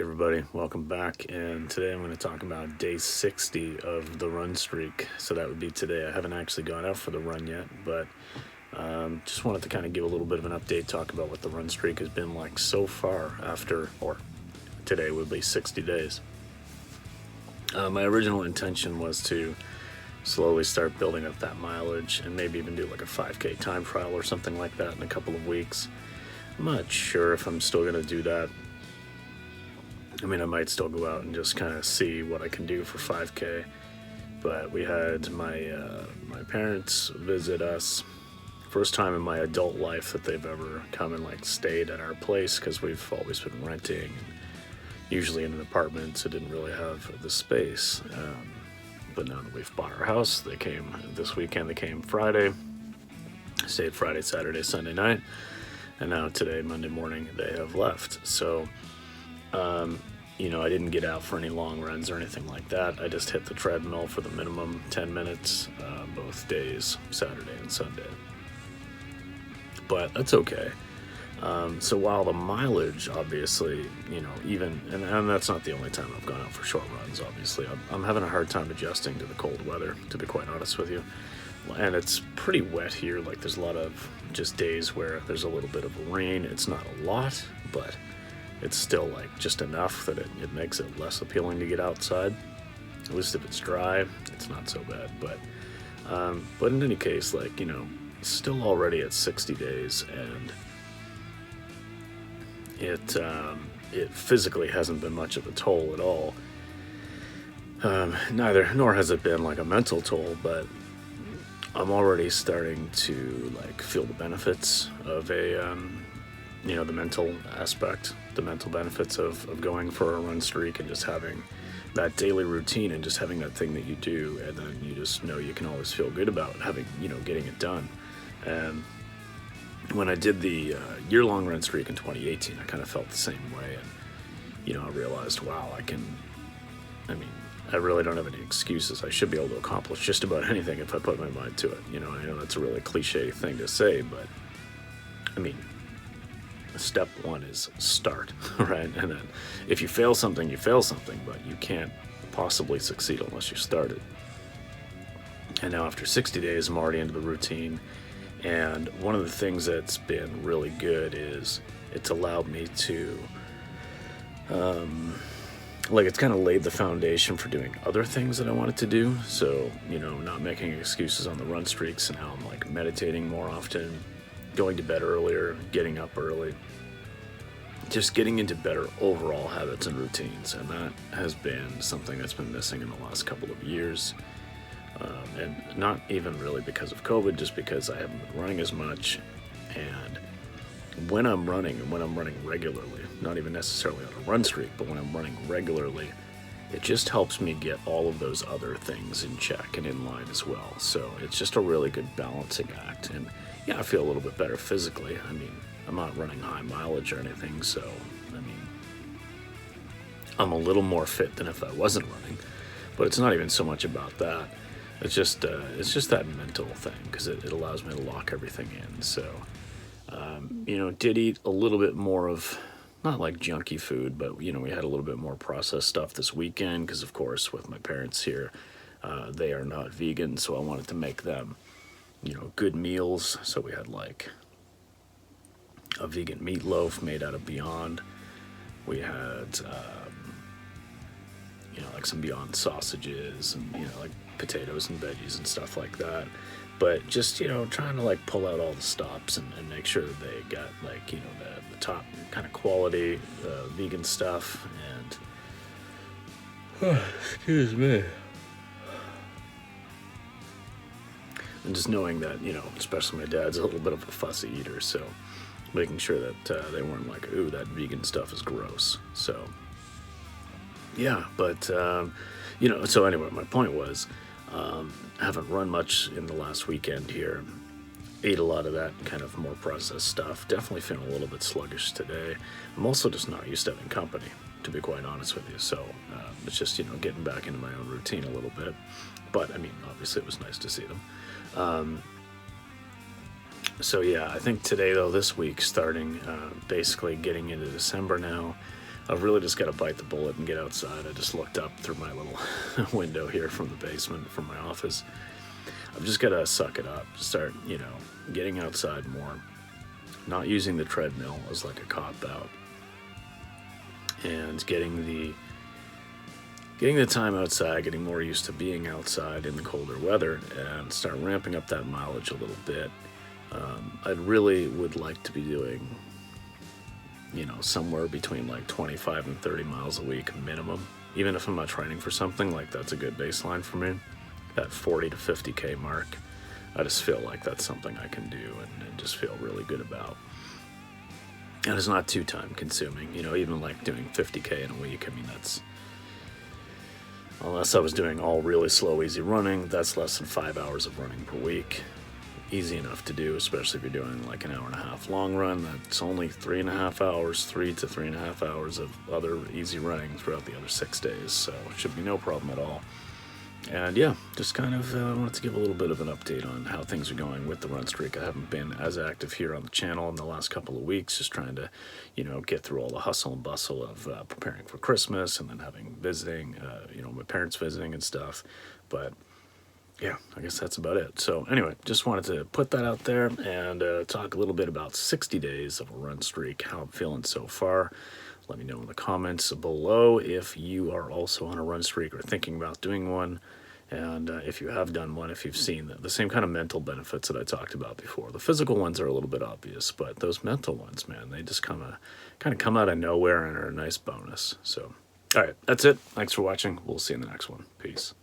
Everybody, welcome back, and today I'm going to talk about day 60 of the run streak. So that would be today. I haven't actually gone out for the run yet, but just wanted to kind of give a little bit of an update, talk about what the run streak has been like so far or today would be 60 days. My original intention was to slowly start building up that mileage and maybe even do like a 5K time trial or something like that in a couple of weeks. I'm not sure if I'm still going to do that. I mean, I might still go out and just kind of see what I can do for 5K, but we had my parents visit us. First time in my adult life that they've ever come and like stayed at our place, because we've always been renting, and usually in an apartment, so didn't really have the space. But now that we've bought our house, they came this weekend. They came Friday, stayed Friday, Saturday, Sunday night, and now today, Monday morning, they have left. So I didn't get out for any long runs or anything like that. I just hit the treadmill for the minimum 10 minutes, both days, Saturday and Sunday. But that's okay. So while the mileage, obviously, and that's not the only time I've gone out for short runs, obviously. I'm having a hard time adjusting to the cold weather, to be quite honest with you. And it's pretty wet here. Like, there's a lot of just days where there's a little bit of rain. It's not a lot, but it's still like just enough that it makes it less appealing to get outside. At least if it's dry, it's not so bad. But in any case, still already at 60 days, and it physically hasn't been much of a toll at all. Nor has it been like a mental toll, but I'm already starting to like feel the benefits of the mental aspect, the mental benefits of going for a run streak and just having that daily routine and just having that thing that you do, and then you just know you can always feel good about getting it done. And when I did the year-long run streak in 2018, I kind of felt the same way, and I realized, wow, I really don't have any excuses. I should be able to accomplish just about anything if I put my mind to it. I know that's a really cliche thing to say, but step one is start, right? And then if you fail something, you fail something, but you can't possibly succeed unless you start it. And now after 60 days, I'm already into the routine. And one of the things that's been really good is it's allowed me to, it's kind of laid the foundation for doing other things that I wanted to do. So, not making excuses on the run streaks, and how I'm like meditating more often, going to bed earlier, getting up early, just getting into better overall habits and routines. And that has been something that's been missing in the last couple of years. And not even really because of COVID, just because I haven't been running as much. And when I'm running, and when I'm running regularly, not even necessarily on a run streak, but when I'm running regularly, it just helps me get all of those other things in check and in line as well. So it's just a really good balancing act. And yeah, I feel a little bit better physically. I'm not running high mileage or anything, so I'm a little more fit than if I wasn't running. But it's not even so much about that. It's just that mental thing, because it allows me to lock everything in. So, did eat a little bit more of, not like junky food, but, we had a little bit more processed stuff this weekend, because, of course, with my parents here, they are not vegan, so I wanted to make them, good meals. So we had like a vegan meatloaf made out of Beyond. We had, like some Beyond sausages, and, like potatoes and veggies and stuff like that. But just, trying to like pull out all the stops and make sure that they got like, the top kind of quality vegan stuff. And excuse me. And just knowing that, especially my dad's a little bit of a fussy eater, so making sure that they weren't like, ooh, that vegan stuff is gross. So, yeah, but, so anyway, my point was, haven't run much in the last weekend here. Ate a lot of that kind of more processed stuff. Definitely feeling a little bit sluggish today. I'm also just not used to having company, to be quite honest with you. So it's just, getting back into my own routine a little bit. But, obviously it was nice to see them. So yeah, I think today, though, this week, starting basically getting into December now, I've really just got to bite the bullet and get outside. I just looked up through my little window here from the basement, from my office. I've just got to suck it up, start, getting outside more, not using the treadmill as like a cop-out, and getting the time outside, getting more used to being outside in the colder weather, and start ramping up that mileage a little bit. I really would like to be doing, somewhere between like 25 and 30 miles a week minimum. Even if I'm not training for something, like that's a good baseline for me. That 40 to 50K mark, I just feel like that's something I can do and just feel really good about. And it's not too time consuming, even like doing 50K in a week. I mean, unless I was doing all really slow, easy running, that's less than 5 hours of running per week. Easy enough to do, especially if you're doing like an hour and a half long run. That's only 3.5 hours, 3 to 3.5 hours of other easy running throughout the other 6 days. So it should be no problem at all. And yeah, just kind of wanted to give a little bit of an update on how things are going with the run streak. I haven't been as active here on the channel in the last couple of weeks, just trying to, get through all the hustle and bustle of preparing for Christmas and then visiting, my parents visiting and stuff. But yeah, I guess that's about it. So anyway, just wanted to put that out there and talk a little bit about 60 days of a run streak, how I'm feeling so far. Let me know in the comments below if you are also on a run streak or thinking about doing one. And if you have done one, if you've seen the same kind of mental benefits that I talked about before. The physical ones are a little bit obvious, but those mental ones, man, they just kind of come out of nowhere and are a nice bonus. So, all right, that's it. Thanks for watching. We'll see you in the next one. Peace.